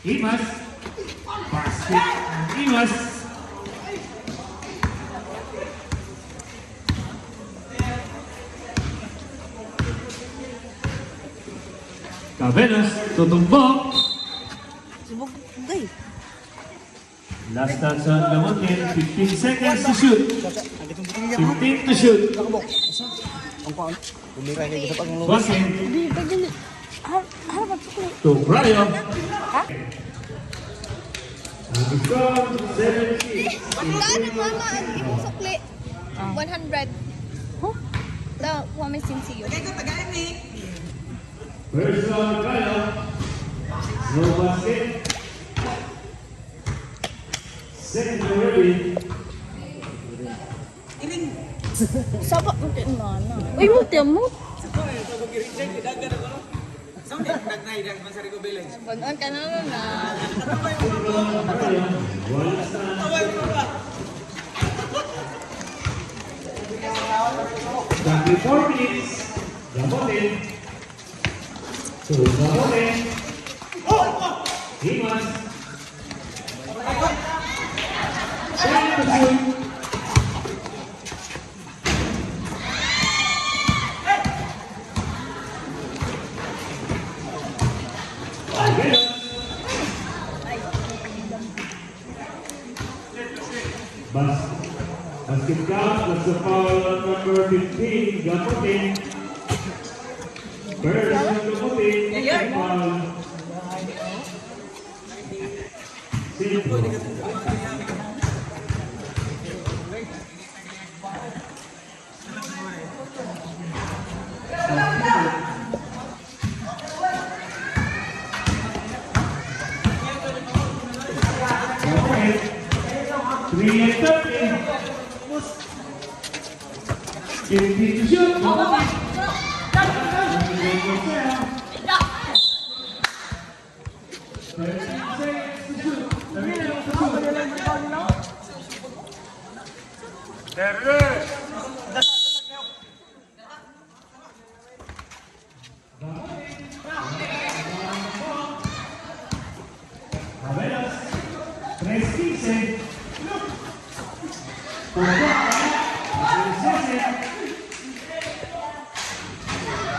Imas. Basket. Imas. Cabenas, tutumbok. Subog, gay. Last dance on Gamotin, 15 seconds to shoot. 15 to shoot. Ang paan. Bumiray kayo sa pagluwas. Basin Hindi, pagdali. Harap ko. to Brayo. Ha? Ang score, 76. Magkano mama ang imong sukli? 100. Huh? Daw, wa may sinsiyo. First round, Brayo. No basket. Second ready. Saba, mutin na na. Uy, mutin mo. Banon ka na nun na. Exactly 4 minutes. Gamotin. To Gamotin. Imas. Second to shoot. Again. Basket count, that's the foul on number 15, Gamotin. First on Gamotin, foul. Simple. Gamotin, 3 and 13. 15 to shoot. Gamotin. Cabelas, 3-15.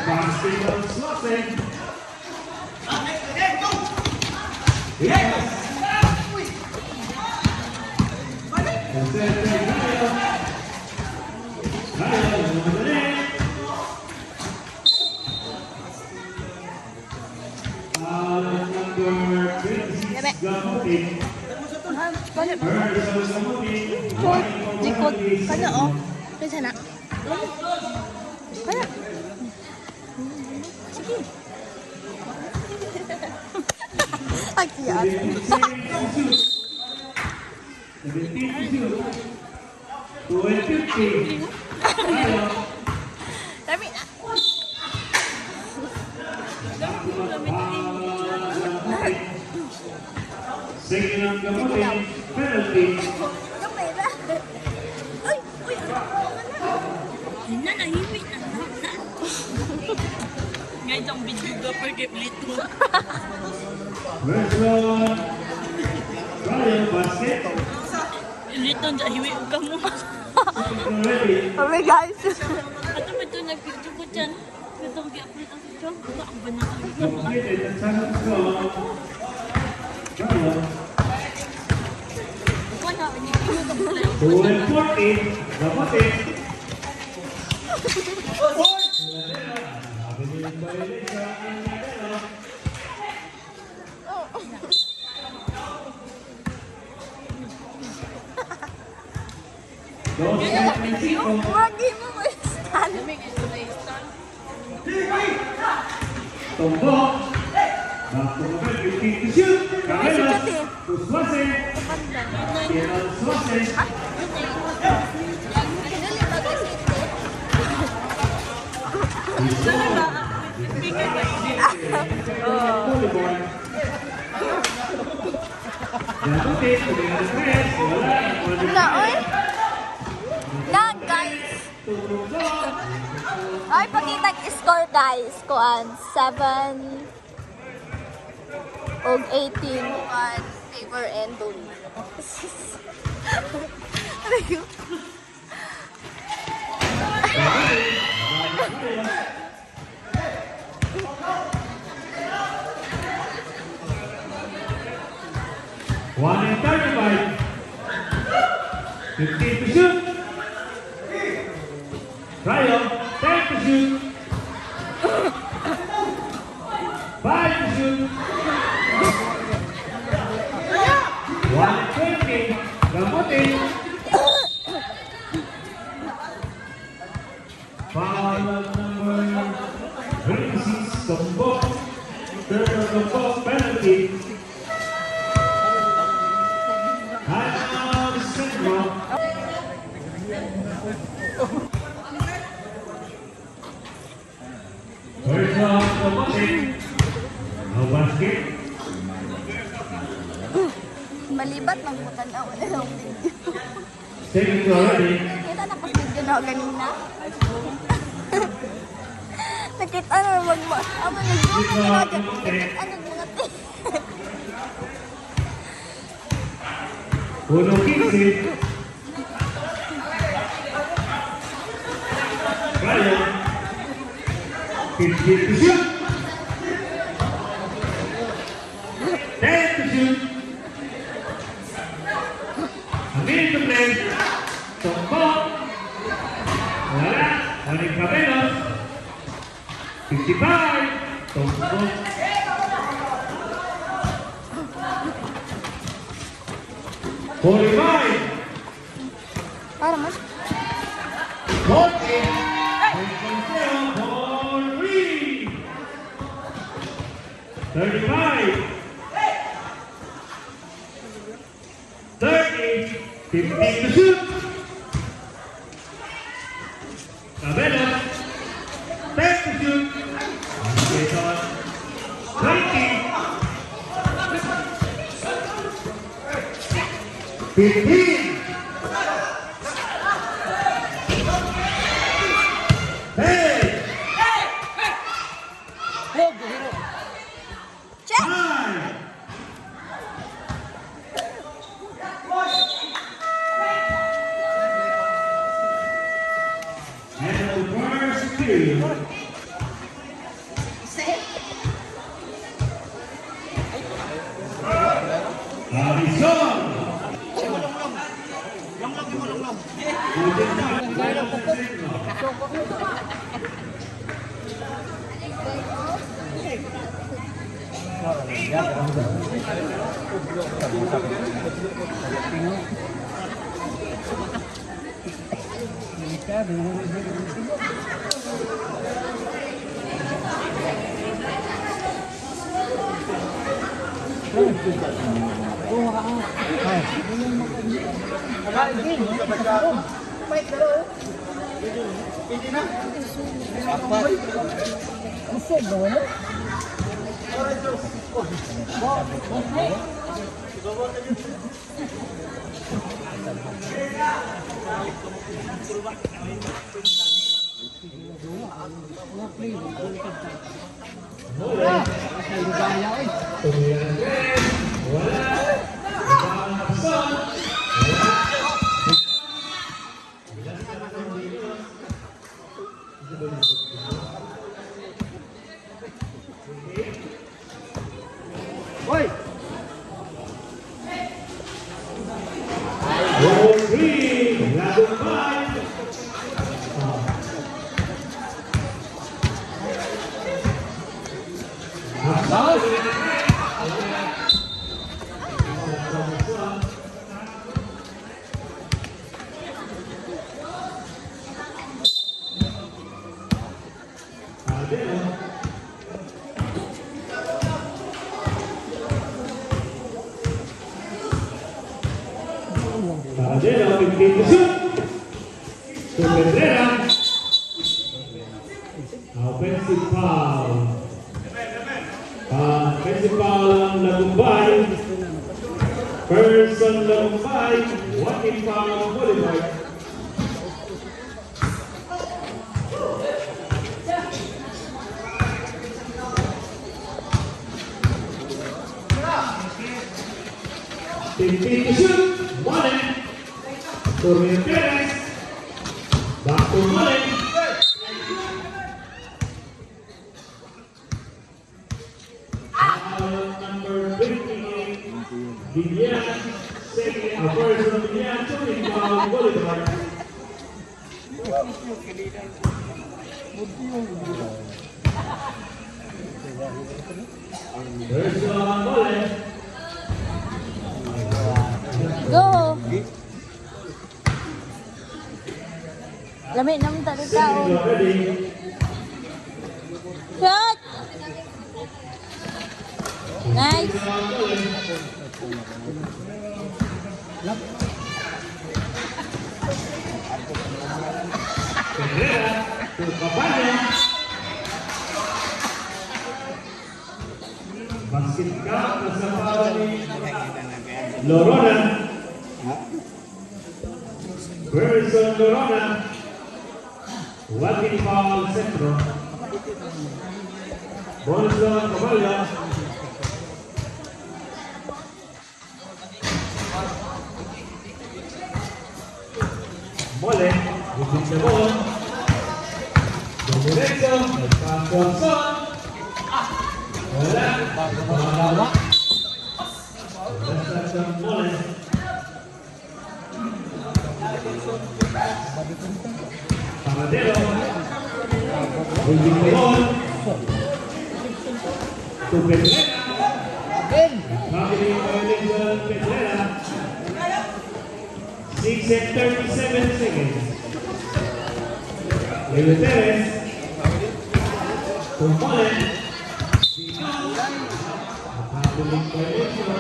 Basket on Slauson. Yes! And then Rayo, number 8. Number 26, Gamotin. Balik mo. First on Gamotin. Likod. Likod. Kanya, oh. Kaya sana. Kaya. Sige. Ay, kiyat. 17 to shoot. 2 and 15. Rayo. Dami na. Second on Gamotin. Penalty. Gamay na. Uy, uy. Hindi na, nahimik na. Ngayon ang video ka per keplito. First round. Rayo, basket. Lito, hiwi ka mo. Ready. Okay guys. Ato ba ito nag-video ko dyan? Itong gi-upload ang video. Ang ba na Completed the second round. Rayo. Wala, hindi ko na 2 and 14. Gamotin. Wagi mo mo stand. Tombok. Back to the 15 to shoot. Cabelas. To Slauson. Kailan Slauson. Dali ba kasi ito? Volleyball. Gamotin. Tumingin sa press. Wala. Na, oy. Na, guys. Ay, pakita score guys. Kuan, 7. Og 18 on favor and don't. One and 35. 15 to shoot. Ryo, 10 to shoot. 5 to shoot. 1 and 20. Gamutin. Foul number 36, Tombok. Third of Tombok, penalty. Hanal Sendro. First round, Tombok. No basket. Malibat lang po tanaw na lang video. Second to already. Kita na pas video na ako ganina. Nakita na magma. Amo nag-zoom na ginagyan. Nakita na mga te. Uno 15. Ryo. 15 to shoot. 10 to shoot. A minute to play. Tombok. Wala. Oling Cabelos. 55. Tombok. Forty-five. Para mas. 40. For three. 35. 30. 15 to shoot. Cabela. 10 to shoot. Jason. 20. 15. 10. Check! 9. And the first two. Arizona. Paradela, 15 to shoot. To Pedrera. Offensive foul. Offensive foul ang Lagumbay. First on Lagumbay. One foul Boulevard. 15 to shoot. Mole. Torneo Perez. Back to Mole. Number 28. Vivian. Second. First of Vivian. Shooting foul. Bolivar. First on Mole. Go! Lamig naman tayo tao. Second ready. Shot! Nice! First on Mole. Herrera to Cabaña. Basket count nasa foul ni Lorona. Person Lorona. Walking foul centro. Bonson Caballo. Mole, with the ball. Domineco, Pascualson. Wala. Wala. Wala sa Mole. Paradero. With the ball. To Pedrera. Family violation Pedrera. 6 and 37 seconds. Leo Perez. To Mole. Family violation.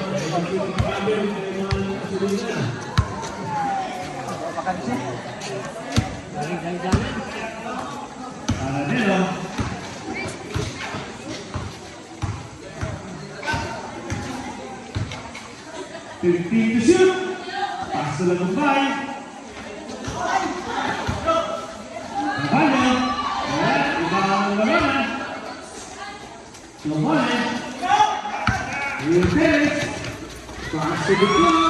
Paradero. Fifteen to shoot. Pass to Lagumbay. Caballo. Ibang Lorona. Lomone. Leo Perez. Pass to the goal.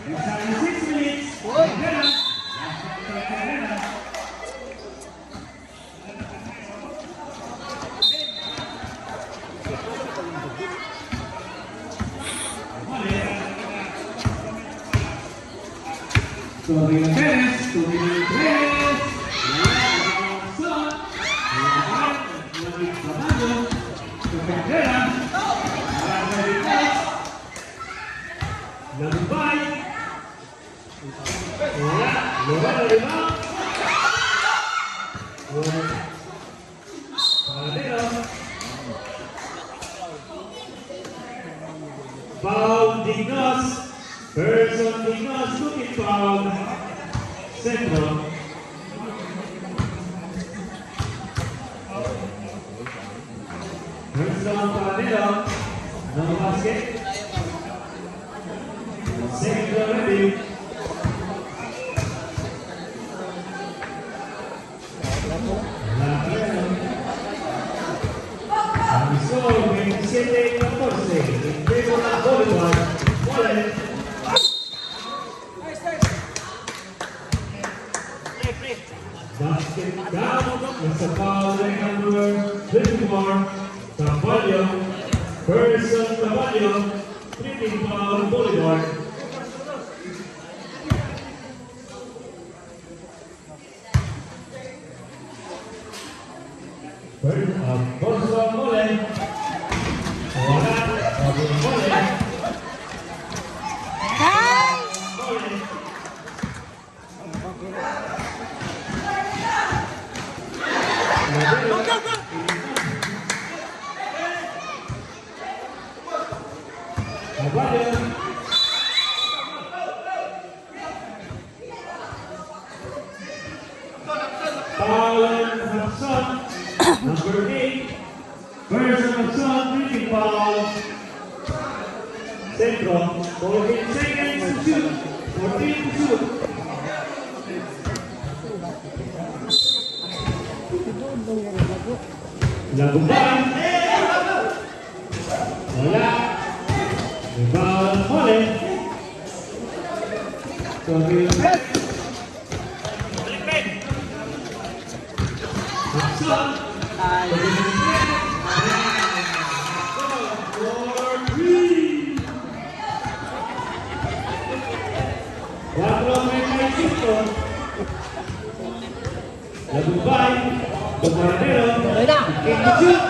Inside 6 minutes. Herrera. Herrera. Torneo Perez, Torneo Perez, Lagumbay, Lorena Lima, Paradero, foul Dignos, person Dignos, looking foul, centro. First down Paradero, no basket. Second down ready. Ang score 27-14 in favor ng Bolivar. Mole. Basket down. Nasa foul line number 24. Caballo. Person Caballo. Tripping foul Bolivar. Bonson Mole. Wala. Mole. Nice! Mole. Caballo. Paul Hudson, number 8. Person Hudson, tripping foul. Centro, 14 seconds to shoot. 14 to shoot. Laguban. Wala. Rebound, Mole. Tumira Perez. Hapson. Laguban, Bombardero, King to shoot.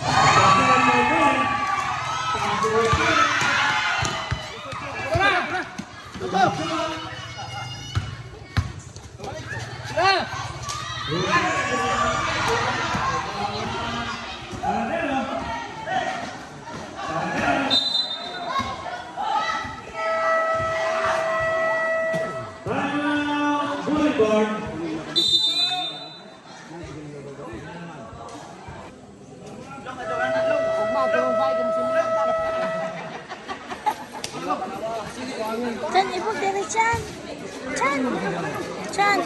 Pasahan mo Mole. Boulevard. Chan, ibog dere, Chan. Chan. Chan.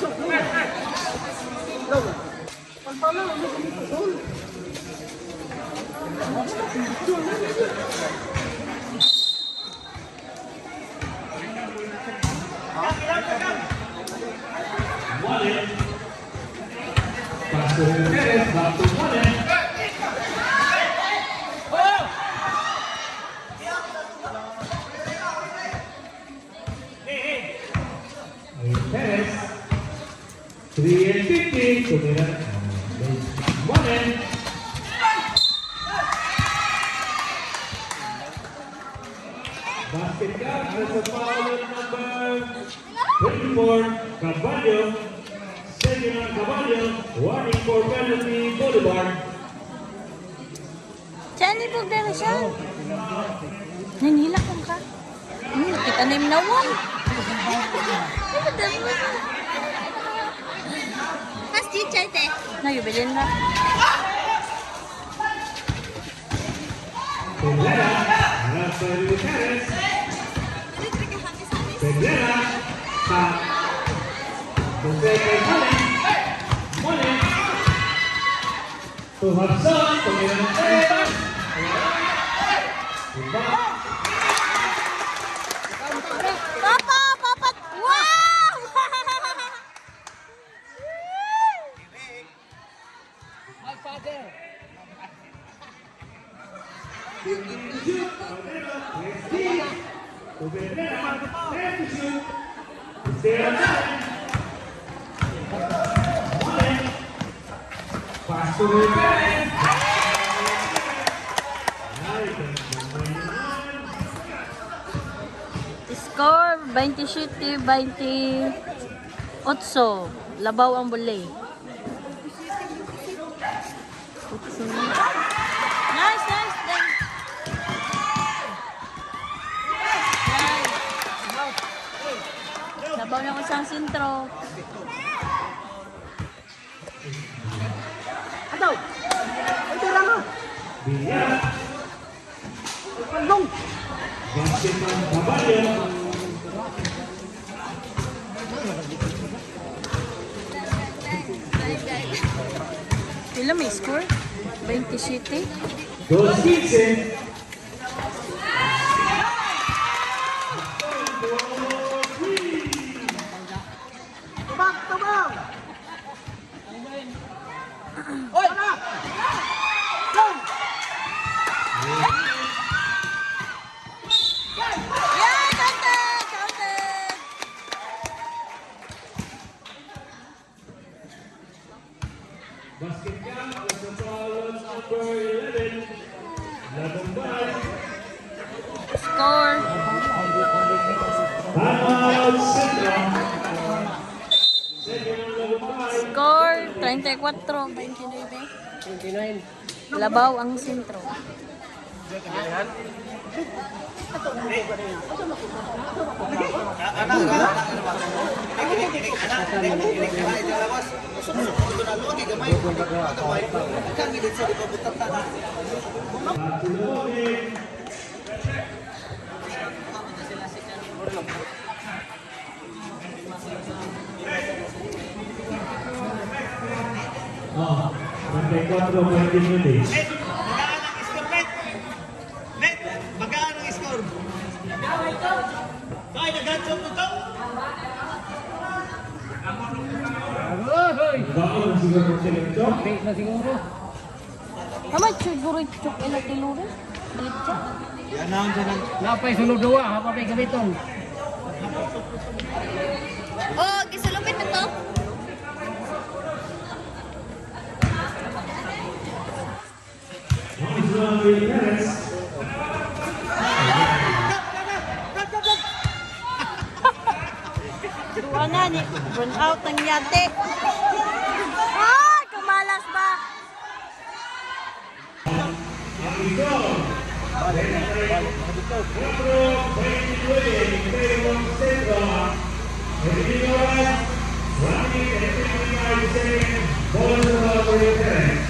Mole. Pass to Perez, back to Mole. Perez. 3 and 50. Tumira. Mole. Basket count as a foul on number 24, Caballo. Second on Caballo. Warning for penalty, Boulevard. Chan, ibog dere, Chan. Nanghila kong ka. Kita na yung nawal. Mas chichay, te. Nayubilin na. Peglera. Harap sa Rio Perez. Peglera. Pa. Jose kay Mole. Mole. To Hapson. Tumira ng Perez. Diba? Papa, papa. Wow! To Peglera. Perez to shoot. Stay on time. Mole. Pass to Perez. Score 27-28. Labaw ang bulay. Nice, nice. Nice. Labaw ng isang sentro. Biya. Basket ng Caballo. Pila may score? 27. 2-15. Yeah, counted, counted. Basket count as a foul on number 11. Laguban. Score Timeout Central. Second on Laguban. Score 34-29. Labaw ang sentro. Patulogin. Oh. 34 minutes. Net, magaan ang score. Kaya nag-handsome mo to? Baon ang siguro ng selektor. Tama, siguro itok ila tilurin. Balik siya. Yan ang dyan. Napay sulod duwa, hapapay gamitong. Oh, gisulupin na to. Ang Juan Perez. Duwa na ni. Run out ng yate. Ay, kumalas ba? Ang ito. Numero 29, Pedro Centro. Pilipinas, 1:55 seconds. Ball sa Perez.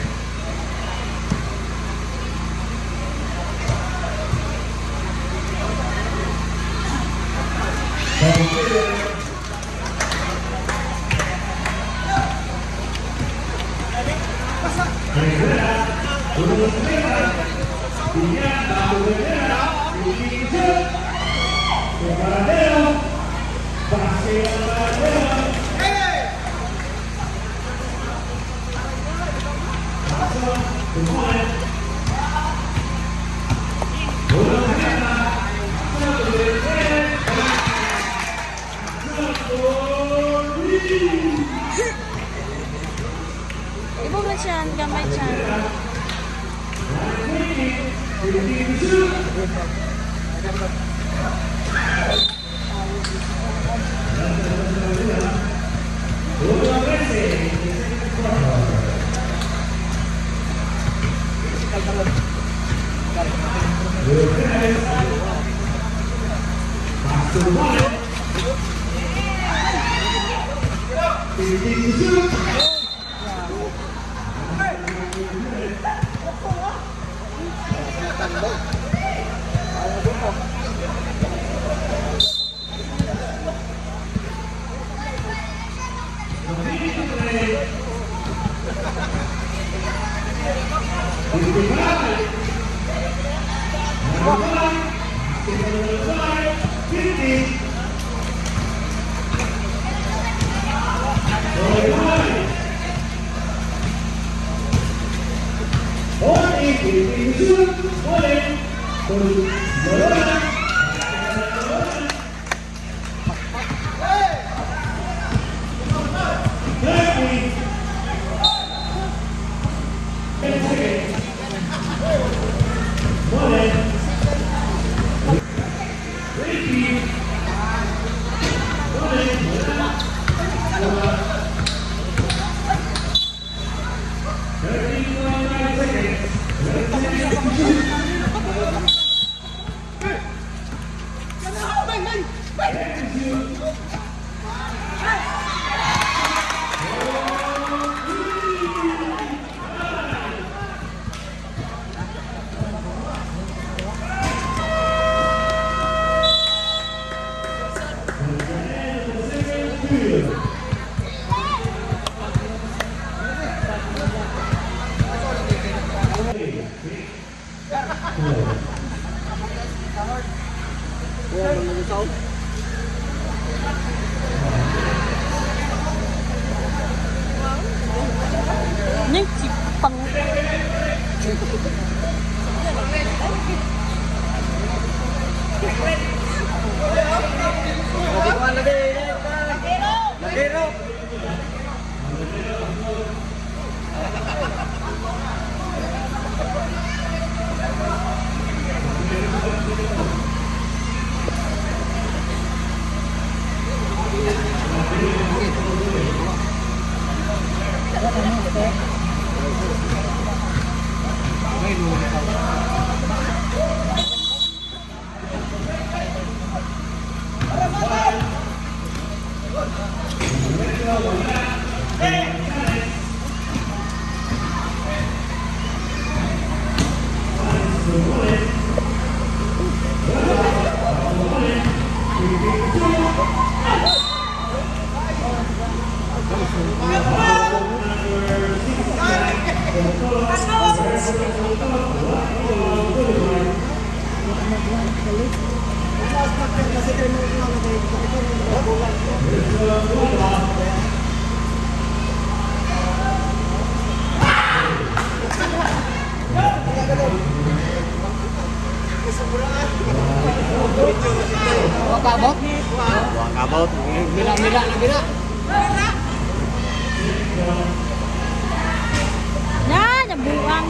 Ibu mo siya, gamay siya. Ning si pang. Kabot? Kabot. Mila na gina. Na, nabuang.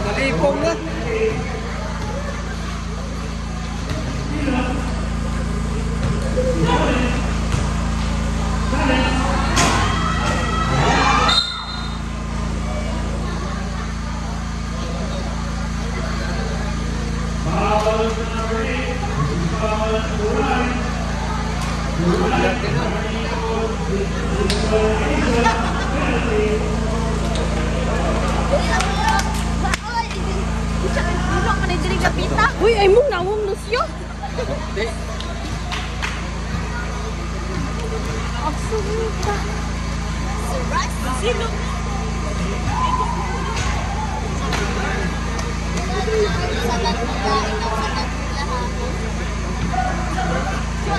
Nalipong na. Uy, ay mong nawong Lucio. Di. Absoluta. Sino?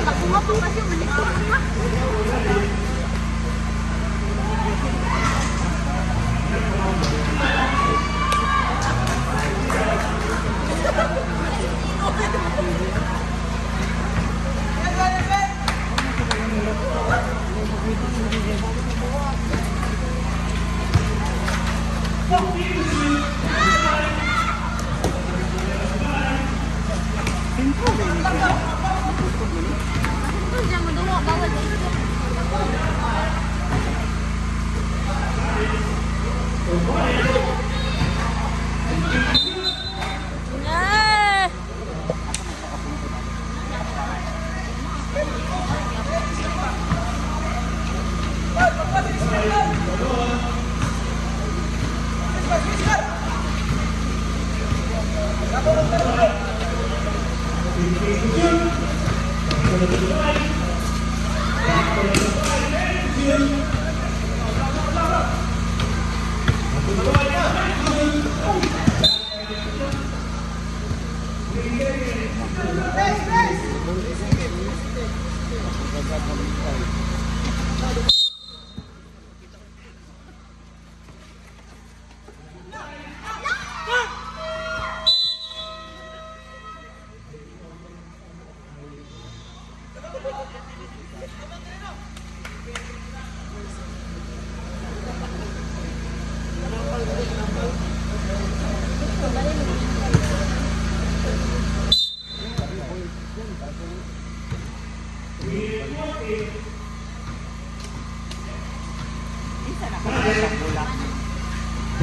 Nakuha po kasi malikot na. Jangan mendoa bawah dito. Nah.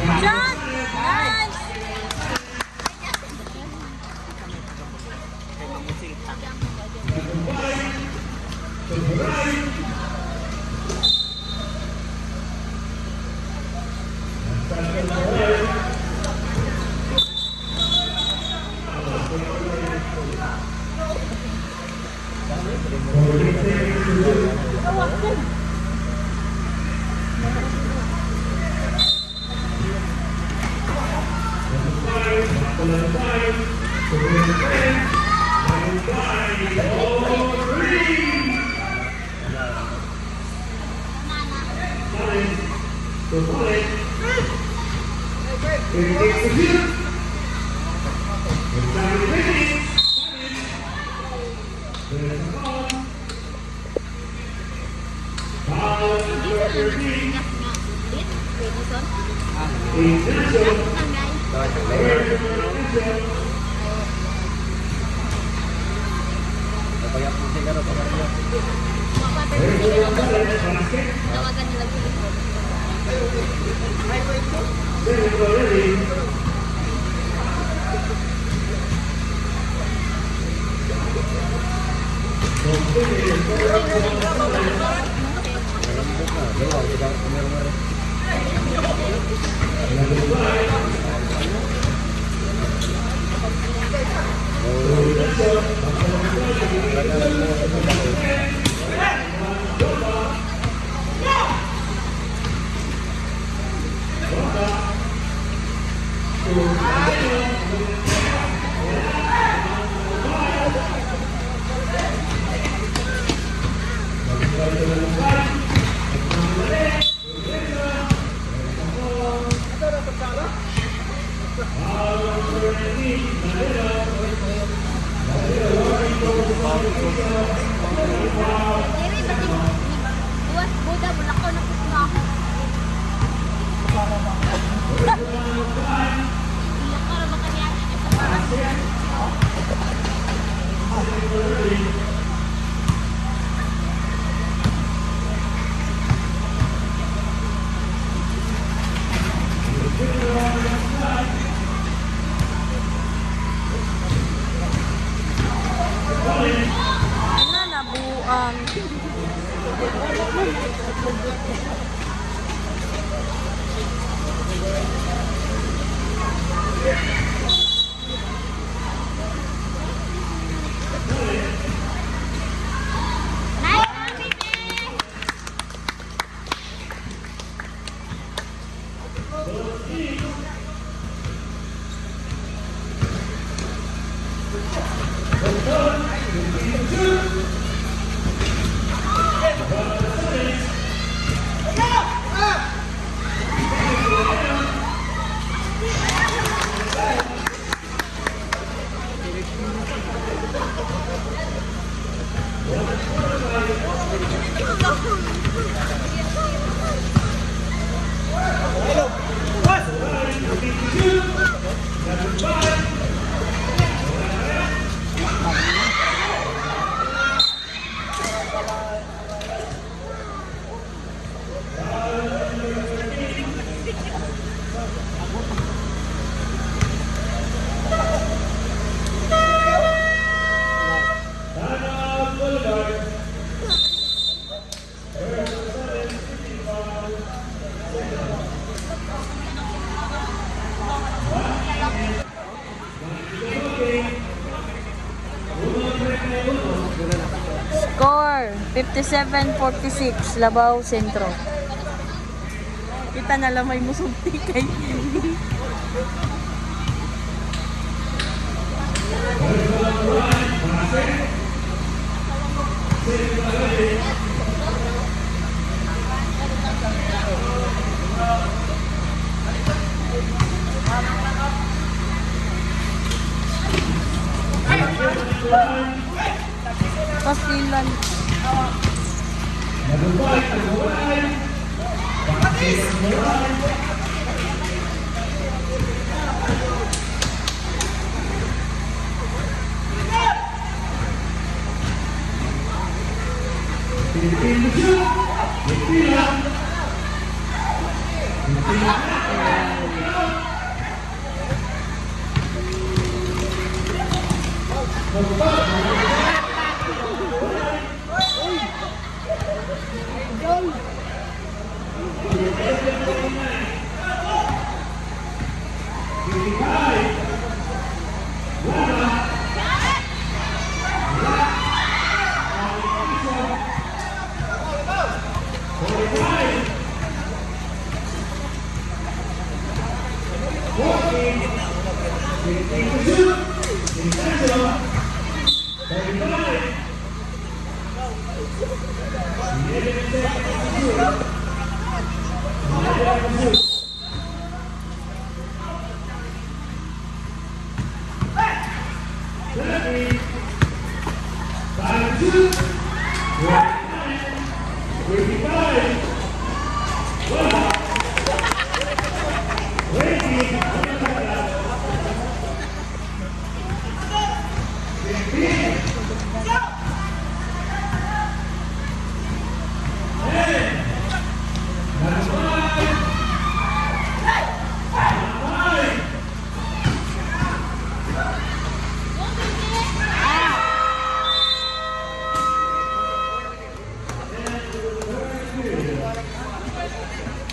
Shot! Nice! Buwas, buda, bulako na kusma ako. Bulako na ba kanya? Ano na buang. Score 57-46 Labaw Sentro. Kita na lang may musulti kay. Pastilan.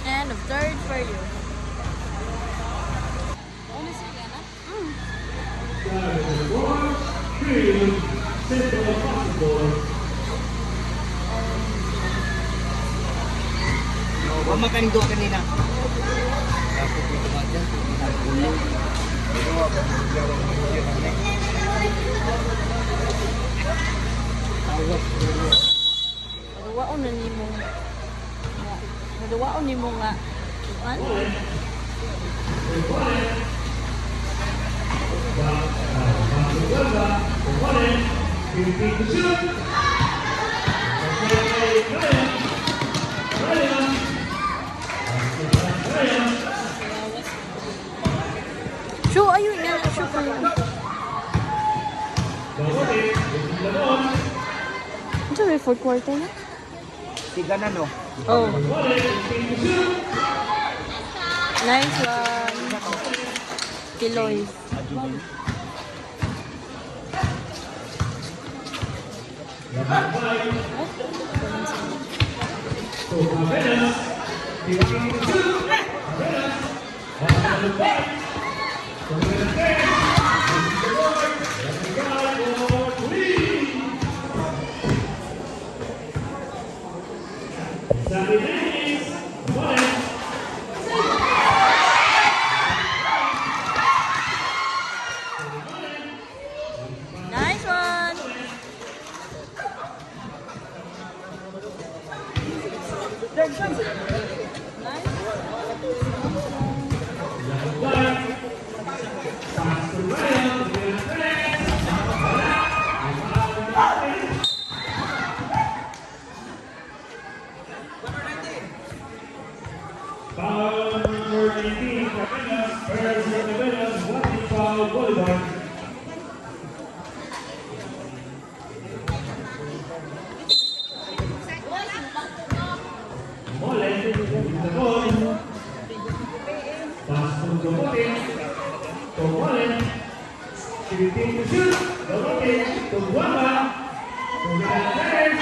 And the third for you. Ano sila na? Imperial Central Basketball. Mamakan do kanina. Maduwaon na ni mo. Maduwaon ni mo nga. Ano? Philippine to shoot. Show, ayun nga. Show ko yun. Ito may fourth quarter na? Tiga na no. Oh. Nice one. Kiloy. Nice one. Foul number 19, Capenas, Perez Capenas, one foul, Bolivar. Mole, the ball. Pass from Domote. To Mole. 15 to shoot. Domote to Guamba. To Perez.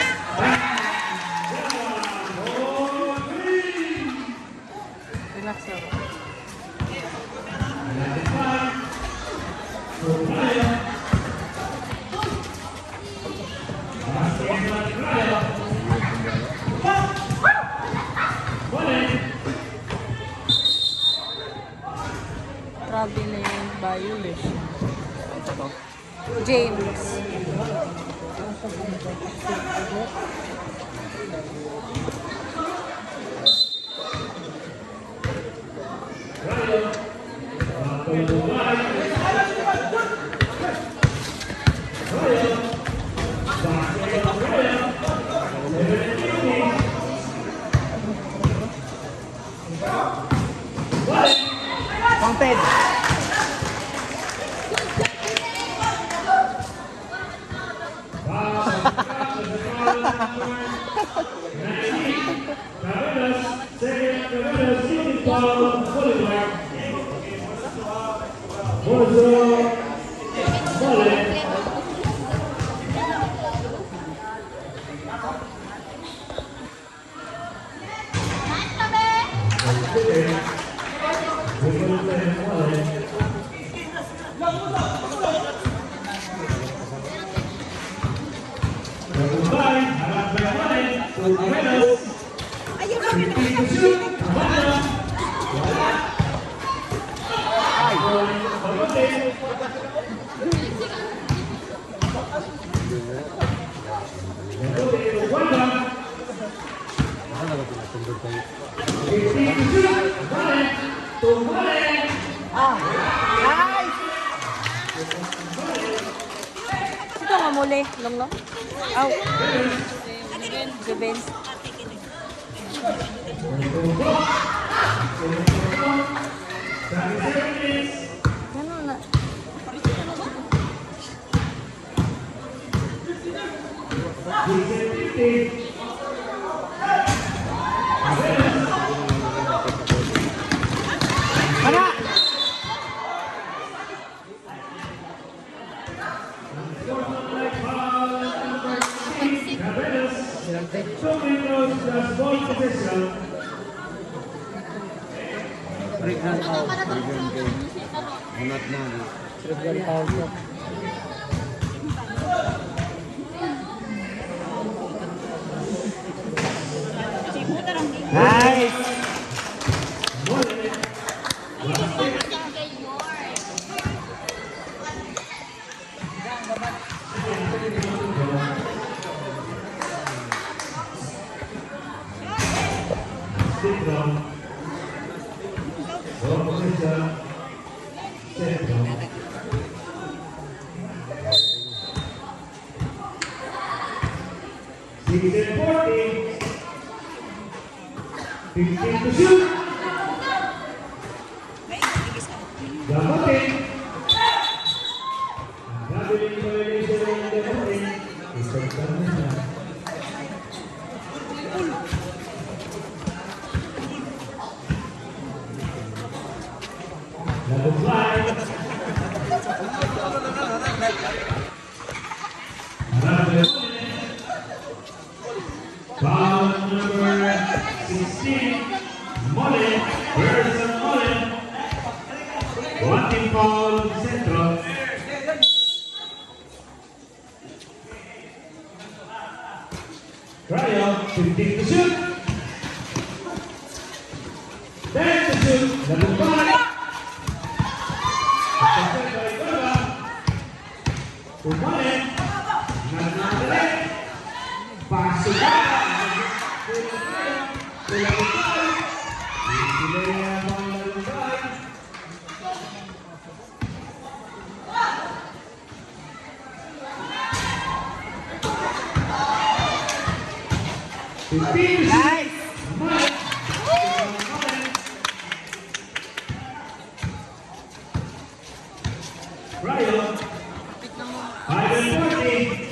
Relax lang. Traveling violation. James. Mounted. Ito nga muli. Long. Aw. Gabin. Ganun na. Hunat na. Central. Opposition. Central. Six and 40. 15 to shoot. Gamutin. Ang gagawin violation ng gamutin. Isagtan na siya. Nag-fly. Foul number 16, Mullen, Harrison Mullen. One team foul, Central. Trial, 15 to shoot. 10 to shoot. Nag-fly. Mullen. Nag-fly. Pasok ka! Nice! Ryan, 540.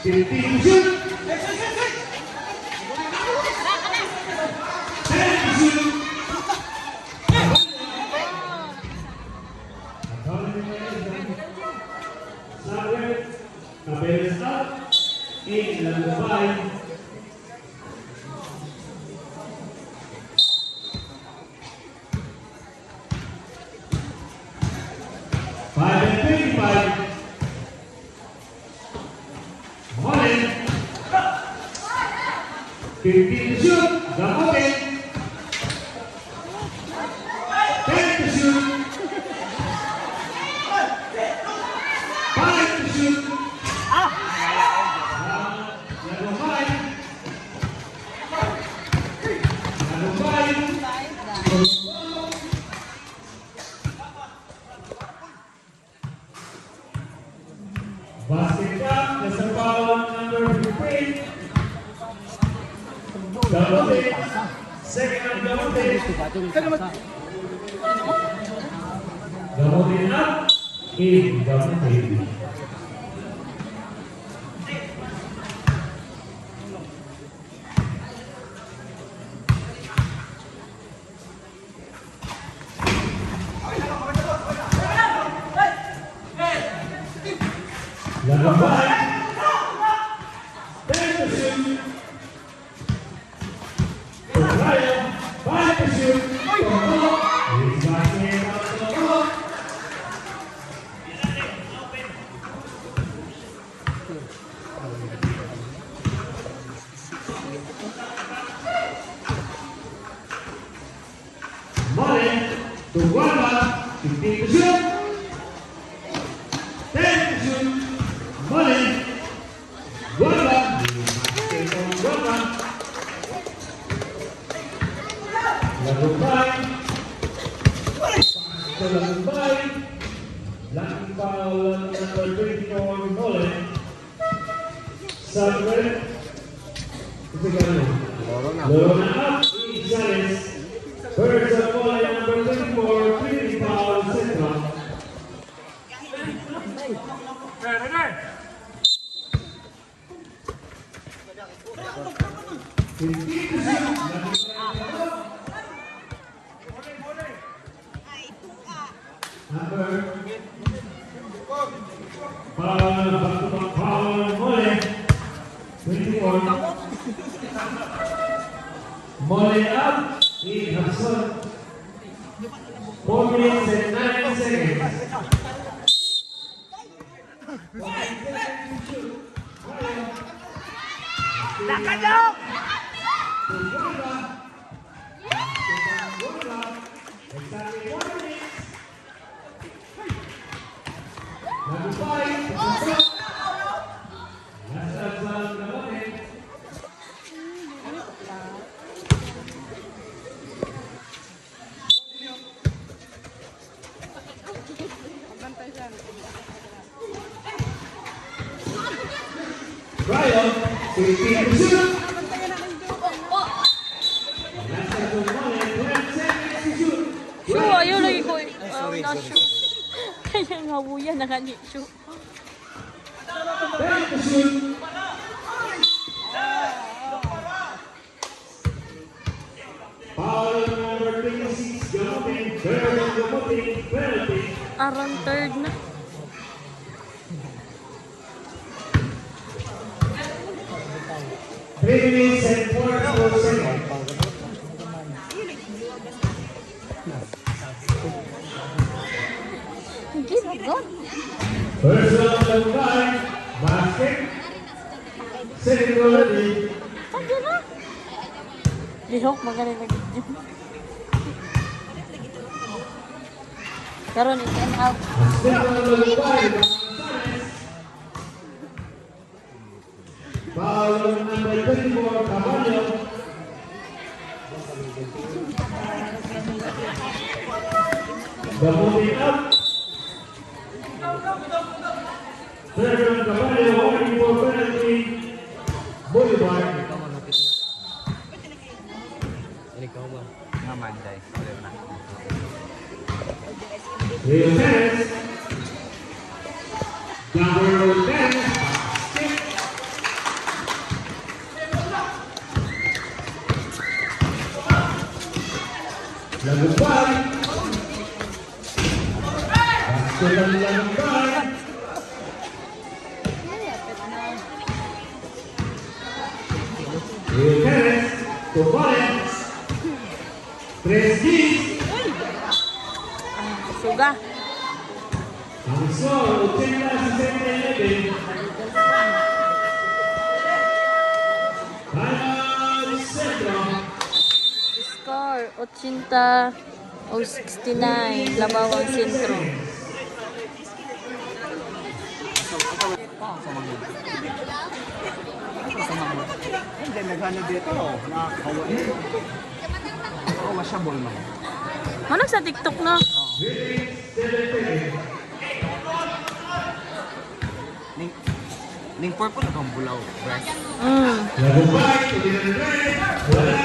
15 shoot! 10 shoot! Saber, Tabela stop, 8 number 5. Five and 25. Mullen. 15 to shoot. Gamutin. 10 to shoot. 5 to shoot. Level 5. Level 5. Basket up, nasa foul number 15. Gamutin. Second of Gamutin. Gamutin up. In Gamutin. Level 5. 10 to shoot. Ryan, 5 to shoot. He's backing up the ball. Mullen to Guava, 15 to shoot. 10 to shoot. Mullen, Guava, basket on Guava. Level 5. So level 5. Lucky foul number 24, Mullen. Saber. Ito gano'n. Lorona up, Gonzalez. Birds of Mullen number 24, 3 foul, Central. Mullen up, in Hassan. 4 minutes and 9 seconds. Nakadok! Exactly 1 minute. Number 5, Caballo, 15 to shoot. Last time to Mullen, 12 seconds to shoot. Shoe, ayaw lagi ko. sorry, Na sorry. shoe. Kaya nga buya na kani shoe. 10 to shoot. Foul number 26, Gamutin, third on Gamutin, penalty. Around third na. Three minutes and 4 seconds. Give a God. First round of five, basket. Second round lead. Tagi na. Lihok, magaling lagi dyan. Karon is and out. Second round of five, foul number 24, Caballo. Gamutin up. Third round, Caballo, warning for penalty. Bolivar. Ini kau ba? Naman day. Wala na. Leo Perez. Number 10. Lagumbay. Basket ang Lagumbay. Leo Perez. Tupalet. 3 hits. Suga. Ang score, 80-69. Final Centro. Score 80 o 69. Labawang sentro. Hindi, naghano dito. Nakakawa dito. Nakawa siya ball man. Ano sa TikTok na? Ning purple akong bulaw. Right? Lagumbay, Leo Perez. Wala.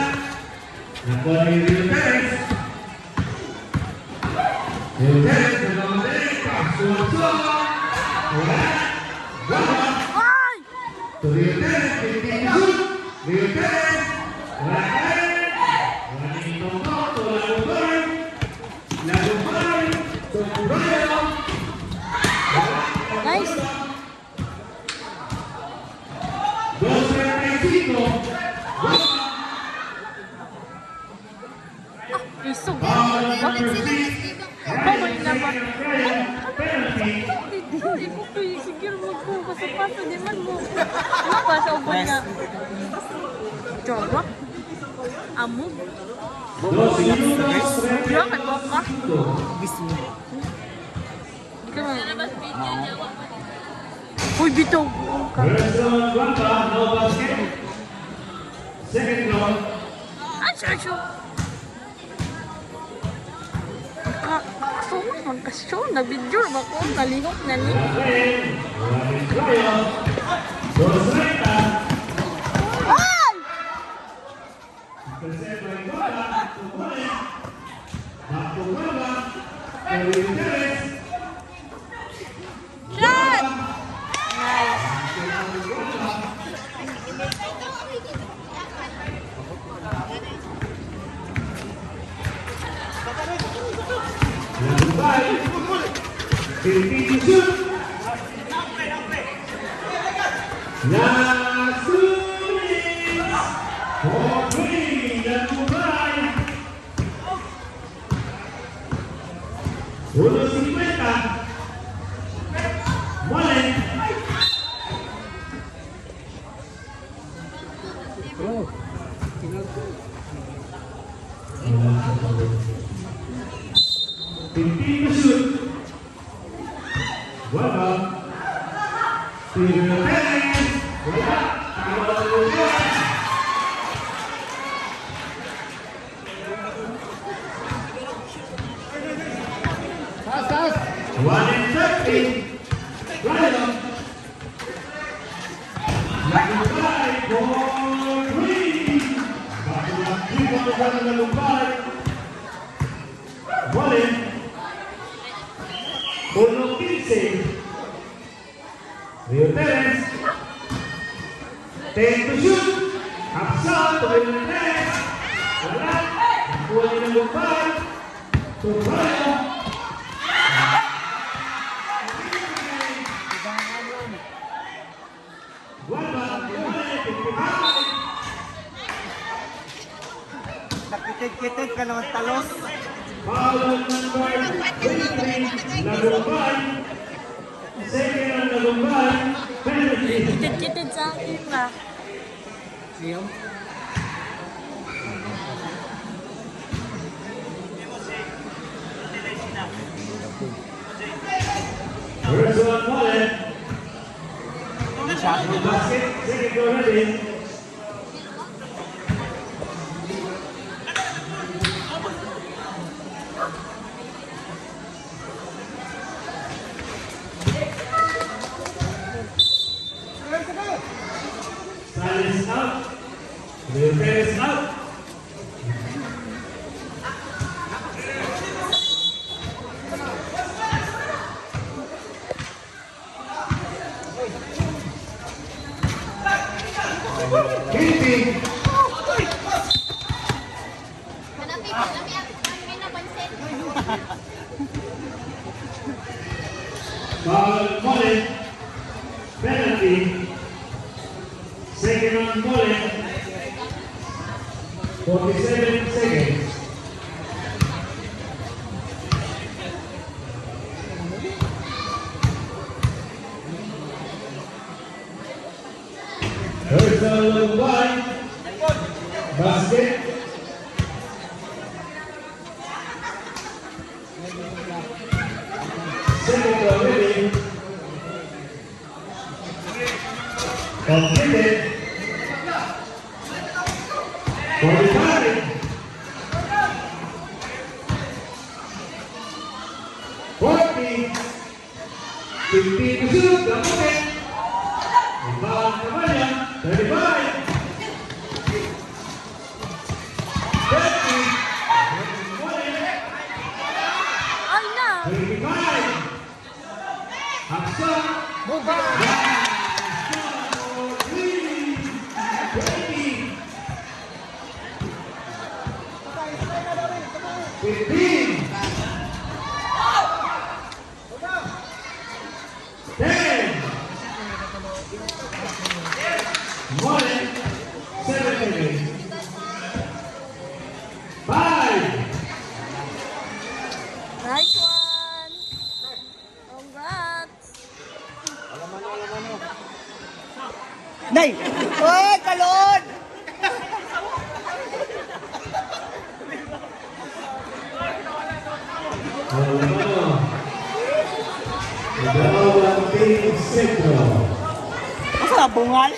Nakuha ni Leo Perez. Leo Perez, nagmamadali. Pagsuwag-suwag. Wala. Wala. Ay! To Leo Perez, 15 to shoot. Leo Perez. Wala kayo. Wala ni Tomo. To Lagumbay. Lagumbay. To Caballo. Nice! Dos 35. Isog. Foul number Bakit sila 6. Baboy na ba? Penalty. Hindi ko kayo siguro magpapasa-pasa. Di man mo. Ano ba sa ubod na? Jowa? Amo? Dos minutos, Jowa kay Boka? Gusto mo. Hindi ka naman. Uy, bitaw. First round, Blanca, no basket. Second round, Ay, sure. Kasunod man kasyon. Nabidyo ba ko? Nalihok na ni. Rafael, Juan Clayo, Dos Renta, Ay! Tercer by Guada, Tupones, Marco Guada, Erwin Perez, Shot! Nice. Lagumbay, 15 to shoot. Lasunis, for three, Lagumbay. 1.50. Mullen. Fifteen to shoot. Wala. Steven Perez. Wala. One and 30. Ryan. Lagumbay for three. Bago ang 3-1 ng Lagumbay. Wallen. 1-15. Rio Perez. 10 to shoot. Hapsa, tuloy ng Perez. Wala. Nakuha ni Lagumbay. Turbano. Nakitig-kitig ka naman talos. Foul number 23, Lagumbay. Second on Lagumbay, penalty. Kitid-kitid sa akin na. Siyam. First one, Wallen. Basket, second goal ready. Silence out. Rio Perez out. Kilby. Foul Wallen. Penalty. Second on Wallen. 47 seconds. First down wide. Basket. Second down ready. Completed. 45. 40. 15 to shoot. The moment. Rebound Cabaña. 35. 30. Ay na! 35. Haksa. Buba! 15. 10. Wallen. 7 minutes. 5. Nice one! Congrats! Nay! Oy, kalon! Dalawang team sentro. Masa bungal?